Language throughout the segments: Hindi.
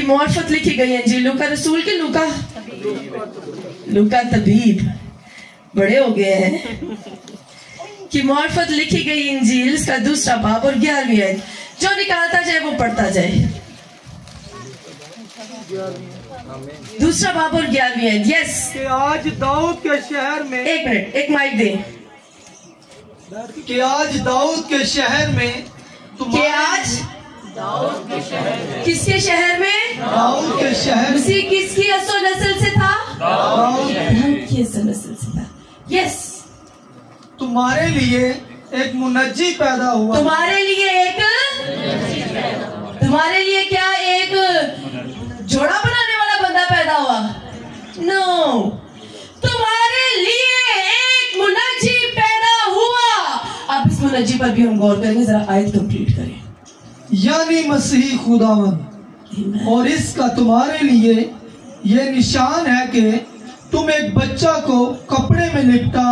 मार्फत लिखी गई इंजील लूका रसूल के लूका तबीब बड़े हो गए हैं कि मार्फत लिखी गई इंजील इसका दूसरा बाब और 11वीं आयत, जो निकालता जाए वो पढ़ता जाए। दूसरा बाब और 11वीं आयत। यस, कि आज दाऊद के शहर में, एक मिनट, एक माइक दे। कि आज दाऊद के शहर में, कि आज दाऊद के शहर में, किसके शहर में? दाऊद के शहर, उसी किसकी असो नस्ल से था? दाऊद की असो नस्ल से था। यस, तुम्हारे लिए एक मुनज्जी पैदा हुआ। तुम्हारे लिए एक, तुम्हारे लिए क्या एक जोड़ा बनाने वाला बंदा पैदा हुआ? नो, तुम्हारे लिए एक मुनज्जी पैदा हुआ। अब इस मुनज्जी पर भी हम गौर करेंगे, जरा आयत कंप्लीट करें। यानी मसीह खुदावन, और इसका तुम्हारे लिए ये निशान है कि तुम एक बच्चा को कपड़े में लिपटा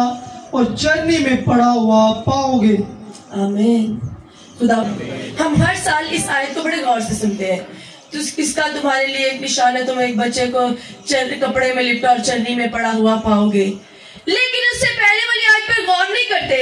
और चरनी में पड़ा हुआ पाओगे। आमीन। खुदा, हम हर साल इस आयत को बड़े गौर से सुनते हैं। तो इसका तुम्हारे लिए एक निशान है, तुम एक बच्चे को कपड़े में लिपटा और चरनी में पड़ा हुआ पाओगे। लेकिन उससे पहले वाली आयत पर गौर नहीं करते।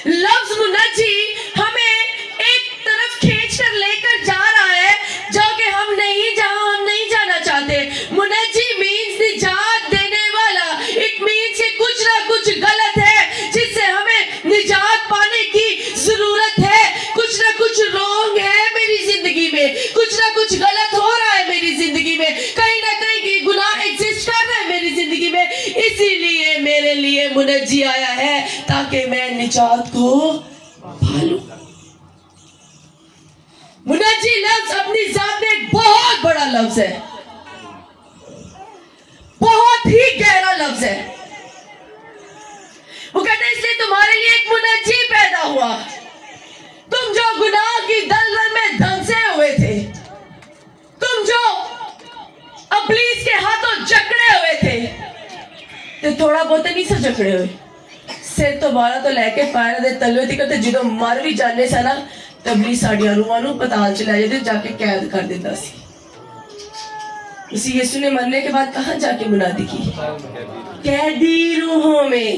लफ्ज मुनज्जी हमें एक तरफ खींच कर लेकर जा रहा है, जो कि हम नहीं जाना चाहते। मुनज्जी मीन्स निजात देने वाला। इट मीन्स कि कुछ ना कुछ गलत है जिससे हमें निजात पाने की जरूरत है। कुछ ना कुछ रॉन्ग है मेरी जिंदगी में, कुछ ना कुछ गलत हो रहा है मेरी जिंदगी में, कहीं ना कहीं की गुनाह एग्जिस्ट कर रहा है मेरी जिंदगी में। इसीलिए मेरे लिए मुनज्जी आया है ताकि मैं निजात को पालूं। मुनज्जी लफ्ज अपनी जात में एक बहुत बड़ा लफ्ज है, बहुत ही गहरा लफ्ज है। वो कहते हैं इसलिए तुम्हारे लिए एक मुनज्जी पैदा हुआ। तुम जो गुनाह की दलदल में धंसे हुए थे, तुम जो इब्लीस के हाथों जकड़े हुए थे, तो थोड़ा बहुत नहीं सर जकड़े हुए, सिर तो बारा तो लेके पैर दे तलवे ती करते, जो मर भी जाने सा ना तबली साड़ियां रूहां नूं पताल च लै जाते, जाके कैद कर देता सी। उसी यीशु ने मरने के बाद कहां जाके मुनादी की? कैदी रूहों में,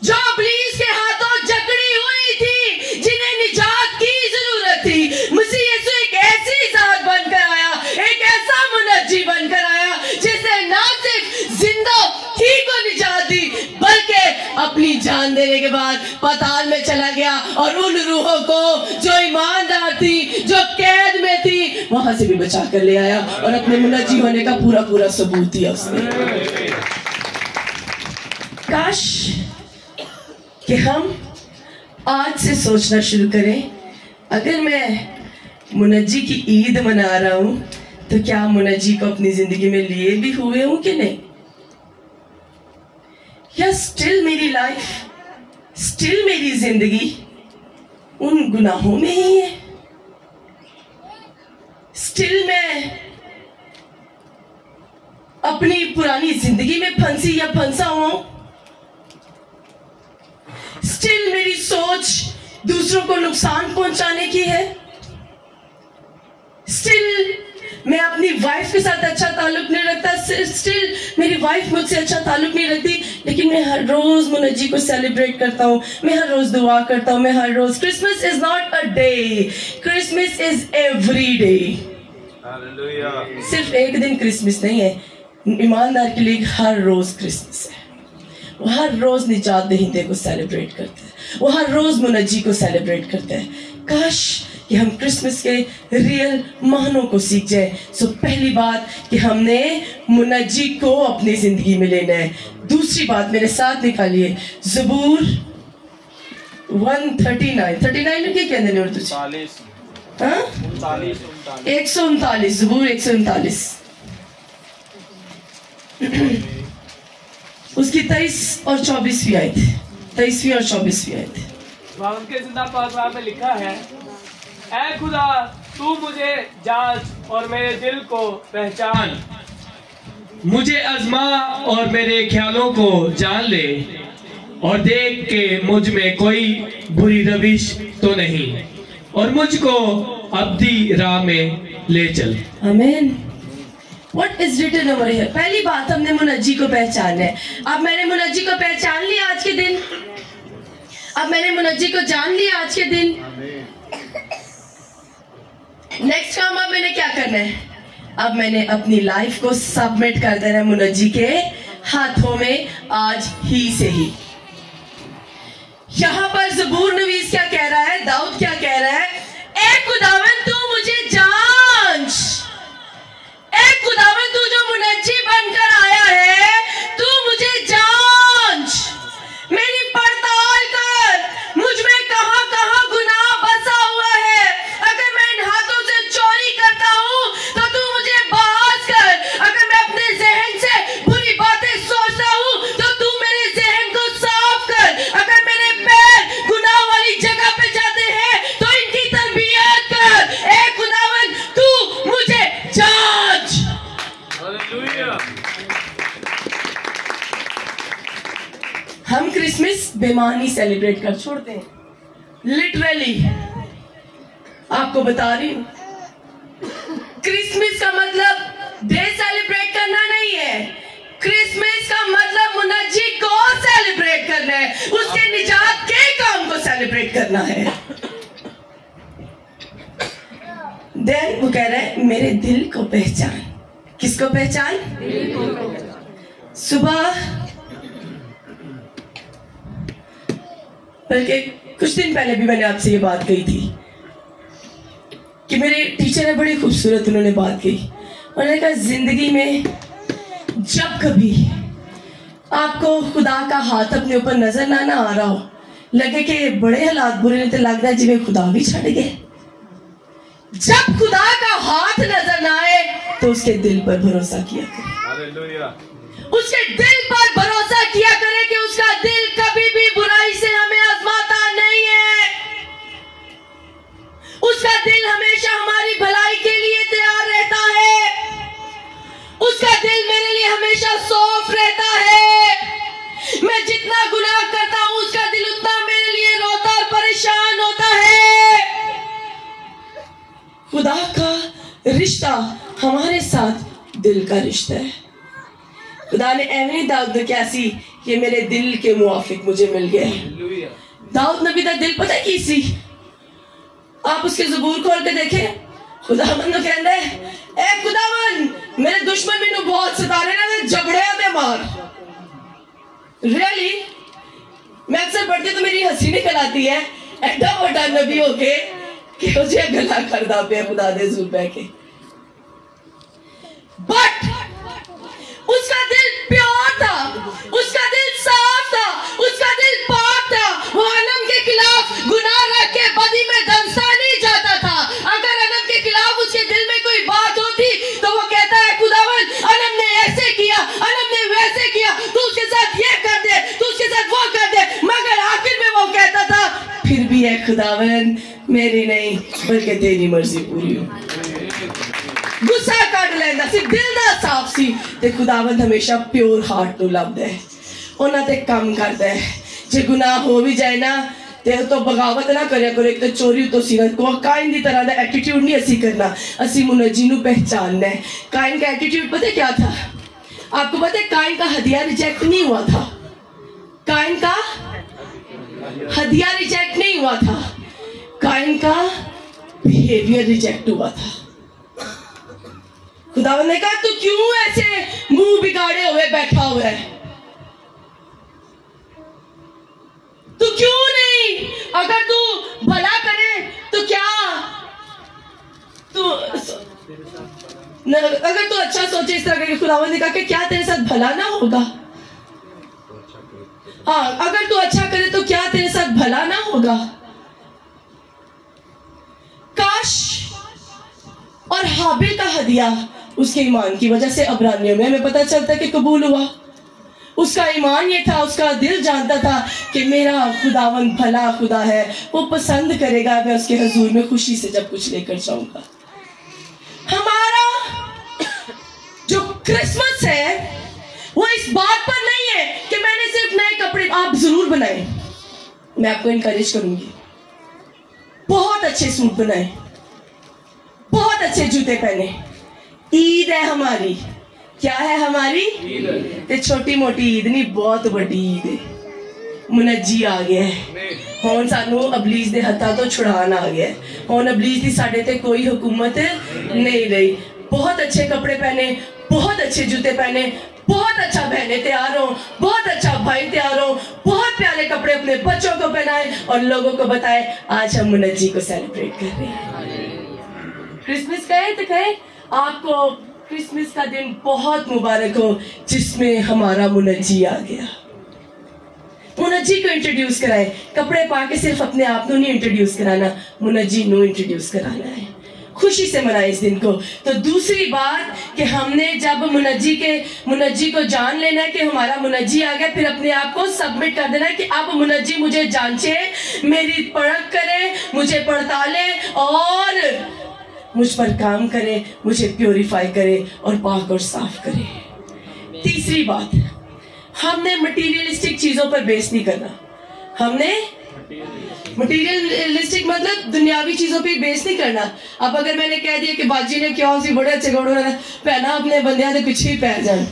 जो इब्लीस के हाथों जकड़ी हुई थी, जिन्हें निजात की जरूरत थी। मसीह यीशु एक ऐसी जात बनकर आया, एक ऐसा मुनज्जी बनकर आया जिसने ना सिर्फ जिंदा ही को निजात दी, बल्कि अपनी जान देने के बाद पाताल में चला गया और उन रूहों को जो ईमानदार थी, जो कैद में थी, वहां से भी बचा कर ले आया और अपने मुनज्जी होने का पूरा पूरा सबूत दिया उसने। काश कि हम आज से सोचना शुरू करें, अगर मैं मुनज्जी की ईद मना रहा हूं तो क्या मुनज्जी को अपनी जिंदगी में लिए भी हुए हूं कि नहीं? या स्टिल मेरी लाइफ, स्टिल मेरी जिंदगी उन गुनाहों में ही है? स्टिल मैं अपनी पुरानी जिंदगी में फंसी या फंसा हुआ हूं? स्टिल मेरी सोच दूसरों को नुकसान पहुंचाने की है? स्टिल मैं अपनी वाइफ के साथ अच्छा ताल्लुक नहीं रखता, स्टिल मेरी वाइफ मुझसे अच्छा ताल्लुक नहीं रखती, लेकिन मैं हर रोज मुनज्जी को सेलिब्रेट करता हूँ, मैं हर रोज दुआ करता हूँ, मैं हर रोज। Christmas is not a day, Christmas is every day. सिर्फ एक दिन क्रिसमस नहीं है, ईमानदार के लिए हर रोज क्रिसमस है। वो हर रोज निजात दहिंदे को सेलिब्रेट करते हैं, वो हर रोज मुनज्जी को सेलिब्रेट करते हैं। काश कि हम क्रिसमस के रियल मानों को सीख जाए। सो पहली बात कि हमने मुनज्जी को अपनी जिंदगी में लेना है। दूसरी बात मेरे साथ निकालिए, ज़बूर 139 क्या कहते हैं उर्दू? 139, ज़बूर 139 उसकी 23 और 24वीं आयत, 23वीं और 24वीं आयत। उनके जिंदा पाक में लिखा है, ऐ खुदा तू मुझे जांच और मेरे दिल को पहचान, मुझे आजमा और मेरे ख्यालों को जान ले, और देख के मुझ में कोई बुरी रविश तो नहीं, और मुझको अपनी राह में ले चले। आमीन। What is written over here? पहली बात हमने मुनज्जी को पहचाना है। अब मैंने मुनज्जी को पहचान लिया आज के दिन, अब मैंने मुनज्जी को जान लिया आज के दिन। नेक्स्ट काम अब मैंने क्या करना है? अब मैंने अपनी लाइफ को सबमिट कर देना है मुनज्जी के हाथों में आज ही से ही। यहां पर ज़बूर नवीस क्या कह रहा है, दाऊद क्या कह रहा है? ए खुदावन तू मुझे जांच, ए खुदावन तू जो मुनज्जी बनकर आया है तू मुझे जांच, मेरी पड़ताल कर, मुझ में कहां कहां गुनाह बसा हुआ है। अगर मैं इन हाथों से चोरी करता हूं तो तू मुझे बहास कर, अगर मैं अपने जहन से बुरी बातें सोचता हूं तो तू मेरे जहन को साफ कर, अगर मेरे पैर गुनाह वाली जगह पे जाते हैं तो इनकी तरबियत कर। ए खुदावन तू मुझे जांच। हालेलुया। हम क्रिसमस बेमानी सेलिब्रेट कर छोड़ते हैं, लिटरली आपको बता रही हूं। क्रिसमस का मतलब डे सेलिब्रेट करना नहीं है, क्रिसमस का मतलब मुनज्जी को सेलिब्रेट करना है, उसके निजात के काम को सेलिब्रेट करना है। देन वो कह रहा है मेरे दिल को पहचान। किसको पहचान? सुबह बल्कि कुछ दिन पहले भी मैंने आपसे ये बात कही थी कि मेरे टीचर ने बड़ी खूबसूरत उन्होंने बात कही। उन्होंने कहा जिंदगी में जब कभी आपको खुदा का हाथ अपने ऊपर नजर ना आ रहा हो, लगे कि बड़े हालात बुरे ने, तो लगता है जिਵੇਂ खुदा भी छड़ गए। जब खुदा का हाथ नजर ना आए तो उसके दिल पर भरोसा किया करें। हालेलुया। उसके दिल पर भरोसा किया करे कि उसका दिल कभी भी बुराई से हमें आजमाता नहीं है, उसका दिल हमेशा हमारी भलाई के लिए तैयार रहता है, उसका दिल मेरे लिए हमेशा सॉफ्ट रहता है। मैं जितना गुनाह करता हूं उसका दिल उतना मेरे लिए रोता और परेशान होता है। खुदा का रिश्ता हमारे साथ दिल का रिश्ता है। खुदा ने एवनी दाऊद क्या सी, ये मेरे दिल के मुआफिक मुझे मिल गया। दाऊद नबी का दिल पता है की सी? आप उसके ज़बूर खोल के देखें, खुदावन तो कहता है ए खुदावन मेरे दुश्मन मैनू बहुत सता रहे ना, झगड़े दे मार। रियली मैं अक्सर पढ़ती तो मेरी हंसी निकल आती है, एडा बड़ा नबी होके कि उसे गला करदा पे खुदा दे ज़ूर पे के। बट उसका दिल प्योर था, उसका दिल साफ था, उसका दिल पाक था। वो अनम के खिलाफ गुनाह रख के बदी में दंसा नहीं जाता था। अगर अनम के खिलाफ उसके दिल में कोई बात होती तो वो कहता है खुदावन अनम ने ऐसे किया, अनम ने वैसे किया, तू उसके साथ ये कर दे, तू उसके साथ वो कर दे। मगर आखिर में वो कहता था फिर भी है खुदावन मेरी नहीं बल्कि तेरी मर्जी पूरी हो। गुस्सा कट लेंदा सी, दिल दा साफ सी, ते खुदावंद हमेशा प्योर हार्ट नु लभदा है, उन्हां ते काम करदा है। जे गुनाह हो भी जाए ना ते तो बगावत ना करया करो, एक तो चोरी तो सी को काइन दी तरह दा एटीट्यूड नहीं असी करना, असी मुनज्जी नु पहचानना है। काइन का एटीट्यूड पता क्या था? आपको पता है काइन का हदिया रिजेक्ट नहीं हुआ था, काइन का हदिया रिजेक्ट नहीं हुआ था, काइन का बिहेवियर रिजेक्ट हुआ था। खुदावंद ने कहा तू क्यों ऐसे मुंह बिगाड़े हुए बैठा हुआ है, तू क्यों नहीं, अगर तू भला करे तो क्या तू अगर तू अच्छा सोचे इस तरह के। खुदावंद ने कहा कि क्या तेरे साथ भला ना होगा? हाँ, अगर तू अच्छा करे तो क्या तेरे साथ भला ना होगा? काश और हाबिल का हदिया उसके ईमान की वजह से अबरानियों में हमें पता चलता है कि कबूल हुआ। उसका ईमान ये था, उसका दिल जानता था कि मेरा खुदावंद भला खुदा है, वो पसंद करेगा मैं उसके हजूर में खुशी से जब कुछ लेकर जाऊंगा। हमारा जो क्रिसमस है वो इस बात पर नहीं है कि मैंने सिर्फ नए कपड़े, आप जरूर बनाएं, मैं आपको इनकरेज करूंगी, बहुत अच्छे सूट बनाएं, बहुत अच्छे जूते पहने। ईद है हमारी, क्या है हमारी? ते छोटी मोटी ईद नहीं, बहुत बड़ी ईद है। मुनज्जी आ गया है, हुण सानू अबलीस दे हत्थां तो छुड़ान आ गया है। हुण अबलीस दी साडे ते कोई हुकूमत नहीं रही। बहुत अच्छे कपड़े पहने, बहुत अच्छे जूते पहने, बहुत अच्छा बहने तैयार हो, बहुत अच्छा भाई तैयार हो, बहुत प्यारे कपड़े अपने बच्चों को पहनाए और लोगों को बताए आज हम मुनज्जी को सेलिब्रेट कर रहे हैं। क्रिसमस कहे तो कहे आपको क्रिसमस का दिन बहुत मुबारक हो जिसमें हमारा मुनज्जी आ गया। मुनज्जी को इंट्रोड्यूस कराए, कपड़े पा के सिर्फ अपने आप को नहीं इंट्रोड्यूस कराना, मुनज्जी नो इंट्रोड्यूस कराना है। खुशी से मनाए इस दिन को। तो दूसरी बात कि हमने जब मुनज्जी को जान लेना है कि हमारा मुनज्जी आ गया, फिर अपने आप को सबमिट कर देना है कि अब मुनज्जी मुझे जांचे, मेरी परख करे, मुझे पड़ताले और मुझ पर काम करे, मुझे प्योरीफाई करे और पाक और साफ करे। तीसरी बात, हमने मटीरियलिस्टिक चीजों पर बेस नहीं करना। हमने मटीरियलिस्टिक मतलब दुनियावी चीजों पे बेस नहीं करना। अब अगर मैंने कह दिया कि बाजी ने क्या सी बड़े अच्छे कपड़े पहना, अपने बंदियां के पीछे ही पै जान,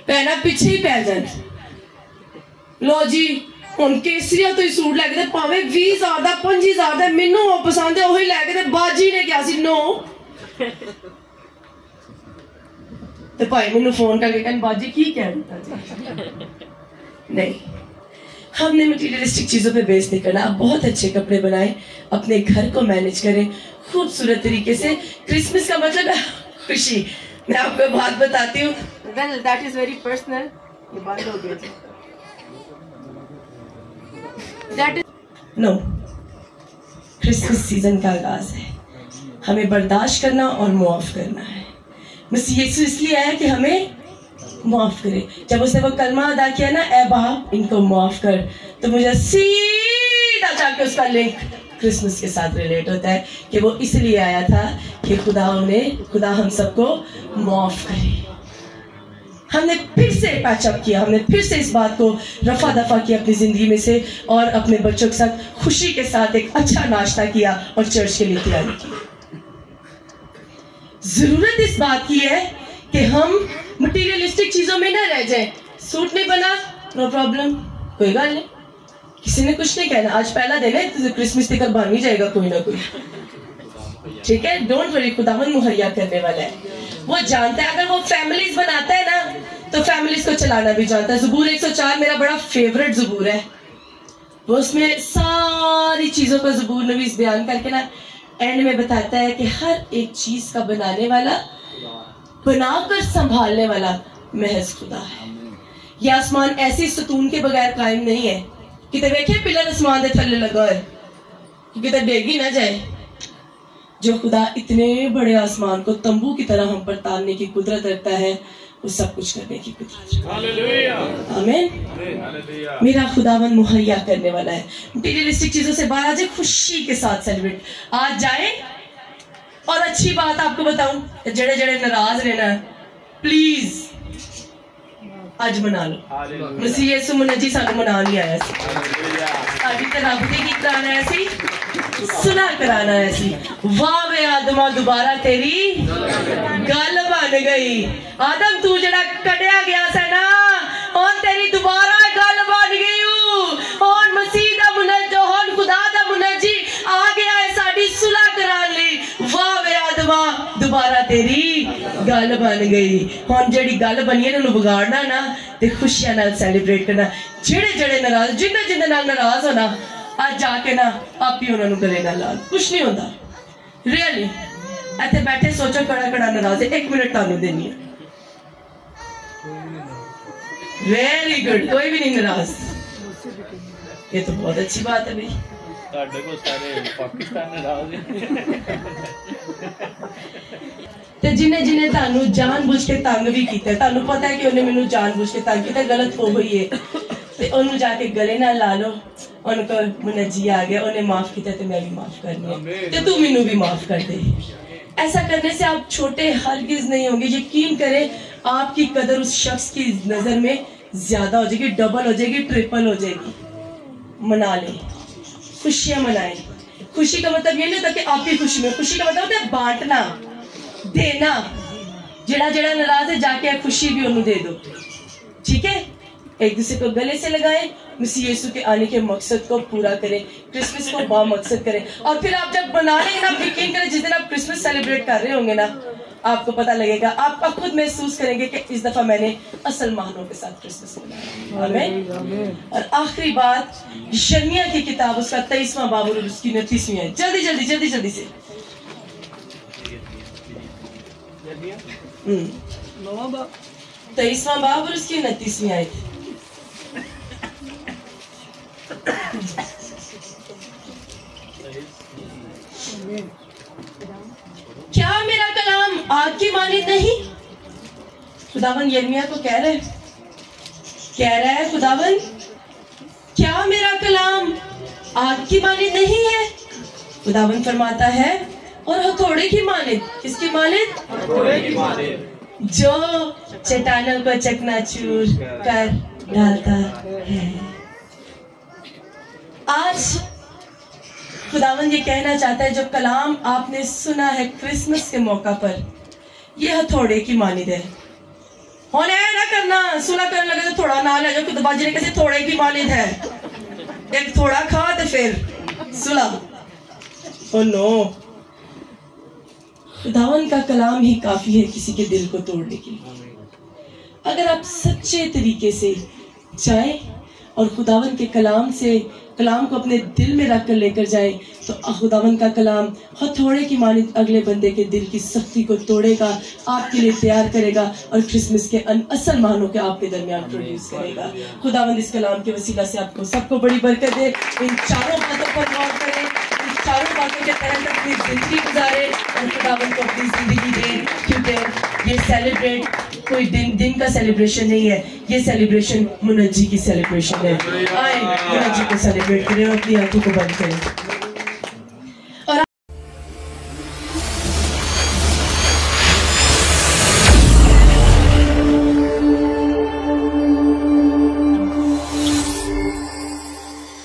पहना पीछे ही पै जान। लो जी हुण केसरिया तो ही सूट लैके भावे 20,000 का 25,000 का मैनू वो पसंद है, वही लैके बाजी ने क्या सी नो तो भाई मैनू फोन करके कहन बाजी की कह दिता नहीं। हमने मटीरियलिस्टिक चीजों पे बेस नहीं करना। आप बहुत अच्छे कपड़े बनाए, अपने घर को मैनेज करें खूबसूरत तरीके से। क्रिसमस का मतलब है खुशी। मैं आपको बात बताती हूँ, well that is very personal. ये बात हो गई that is no, Christmas season का आगाज है, हमें बर्दाश्त करना और मुआफ करना है। बस यीशु इसलिए आया कि हमें माफ करे। जब उसने वो कलमा अदा किया ना, ए बाप इनको माफ कर, तो मुझे सीधा जाके उसका लिंक क्रिसमस के साथ रिलेट होता है कि वो इसलिए आया था कि खुदा हम सबको माफ करे। हमने फिर से पैचअप किया, हमने फिर से इस बात को रफा दफा किया अपनी जिंदगी में से और अपने बच्चों के साथ खुशी के साथ एक अच्छा नाश्ता किया और चर्च के लिए तैयारी की। जरूरत इस बात की है कि हम मटीरियलिस्टिक चीजों में ना रह जाएं। सूट नहीं बना, नो प्रॉब्लम, कोई गल नहीं, किसी ने कुछ नहीं कहना। आज पहला दिन है तो क्रिसमस तक बन ही जाएगा कोई ना कोई, ठीक है। डोंट वरी, खुदावन मुहैया करने वाला है, वो जानता है। अगर वो फैमिलीज बनाता है ना तो फैमिलीज को चलाना भी जानता है। ज़बूर 104 मेरा बड़ा फेवरेट ज़बूर है। वो उसमें सारी चीजों को ज़बूर नवीस बयान करके ना एंड में बताता है कि हर एक चीज का बनाने वाला, बनाकर संभालने वाला महज खुदा है। यह आसमान ऐसी सतून के बगैर कायम नहीं है कि देखे पिलर आसमान के थल्ले लगा है कि डेगी ना जाए। जो खुदा इतने बड़े आसमान को तंबू की तरह हम पर तानने की कुदरत रखता है, वो सब कुछ करने की कुदरत। आमीन। मेरा खुदावन मुहैया करने वाला है। मटीरियलिस्टिक चीजों से बाहर आ जाए, खुशी के साथ सेलिब्रेट आज जाए। और अच्छी बात आपको बताऊं, जड़े जड़े नाराज रहना प्लीज आज मना लो। मसीह यीशु मुनज्जी सानू मना नहीं आया सी, साडी ते रब ने की कराना है सी, सुना कराना है सी। वाह वे आदमा दोबारा तेरी गल बन गई। आदम तू जड़ा कढ़िया गया सा ना, और तेरी दोबारा गल बन गई। और मसीह दा मुनज्जी, और खुदा दा मुनज्जी आ गया है साडी सुलह कराने लई। वाह वे आदमा दोबारा तेरी गल बन गई। हुण जेड़ी गल बनी है उन्हें बिगाड़ना ना ते खुशियां नाल सेलिब्रेट करना। जेड़े जेड़े नाराज, जिन्ने जिन्ने नाल नाराज होना, आज जाके ना आप ही उन्होंने गले नाल ला, कुछ नहीं होता। रियली इत्थे बैठे सोचो कड़ा कड़ा नाराज है, 1 मिनट तुहानू देनी है। वेरी गुड, कोई भी नहीं नाराज, ये तो बहुत अच्छी बात है भाई। जिन्हें जिन्हें तानू जानबूझ के तंग भी किया, तानू पता है कि उन्हें मैनू जानबूझ के तंग किया, गलत हो गई है, ते उन्हें जाके गले नाल ला लो। उनको मुनज्जी आ गया, उन्हें माफ किया तो मैं भी माफ करनी है, तो तू मैनू भी माफ कर दे। ऐसा करने से आप छोटे हरगिज नहीं होंगे। यकीन करें आपकी कदर उस शख्स की नजर में ज्यादा हो जाएगी, डबल हो जाएगी, ट्रिपल हो जाएगी। मना ले, खुशियां मनाएं। खुशी का मतलब ये नहीं होता कि आपकी खुशी में, खुशी का मतलब होता है बांटना, देना। जड़ा जड़ा नाराज है जाके खुशी भी उन्हें दे दो, ठीक है। एक दूसरे को गले से लगाएं, मसीह यीशु के आने के मकसद को पूरा करें, क्रिसमस को बामकसद करें। और फिर आप जब बना लेंगे ना, आप यकीन करें जिस दिन आप क्रिसमस सेलिब्रेट कर रहे होंगे ना, आपको पता लगेगा, आप खुद महसूस करेंगे कि इस दफा मैंने असल माहनों के साथ क्रिसमस मनाया। आमीन। और आखिरी बात, यिर्मयाह की किताब उसका 23वां बाब और उसकी 29वीं आयत। जल्दी जल्दी जल्दी जल्दी से 23वां बाब और उसकी 29वीं आयत। क्या मेरा कलाम आग की मानिंद नहीं? खुदावन यिर्मयाह को कह रहा है खुदावन, क्या मेरा कलाम आग की मानिंद नहीं है? खुदावन फरमाता है, और हथौड़े की मानिंद। किसकी मानिंद? हथौड़े की मानिंद, जो चट्टानों को चकनाचूर कर डालता है। आज खुदावन ये कहना चाहता है, जो कलाम आपने सुना है क्रिसमस के मौका पर, ये हथौड़े की मानिंद है। होने ना करना, सुना करने लगे तो थोड़ा ना ले जाओ, कि बाजरे कैसे थोड़े की मानिंद है। एक थोड़ा खा तो फिर सुला। ओ नो, खुदावन का कलाम ही काफी है किसी के दिल को तोड़ने के लिए। अगर आप सच्चे तरीके से जाएं और खुदावन के कलाम को अपने दिल में रख कर लेकर जाए, तो खुदावन का कलाम हथौड़े की मानिंद अगले बंदे के दिल की सख्ती को तोड़ेगा, आपके लिए तैयार करेगा और क्रिसमस के असल मानों के आपके दरमियान प्रोड्यूस करेगा। खुदावन इस कलाम के वसीला से आपको सबको बड़ी बरकत दे। इन चारों बातों पर गौर करें, इन चारों बातों के तहत अपनी जिंदगी गुजारे और खुदावन को अपनी जिंदगी दे, क्योंकि ये सेलिब्रेट कोई दिन का सेलिब्रेशन नहीं है, ये सेलिब्रेशन मुनज्जी की सेलिब्रेशन है। आए मुनज्जी को सेलिब्रेट करें और अपनी आंखों को बंद करें।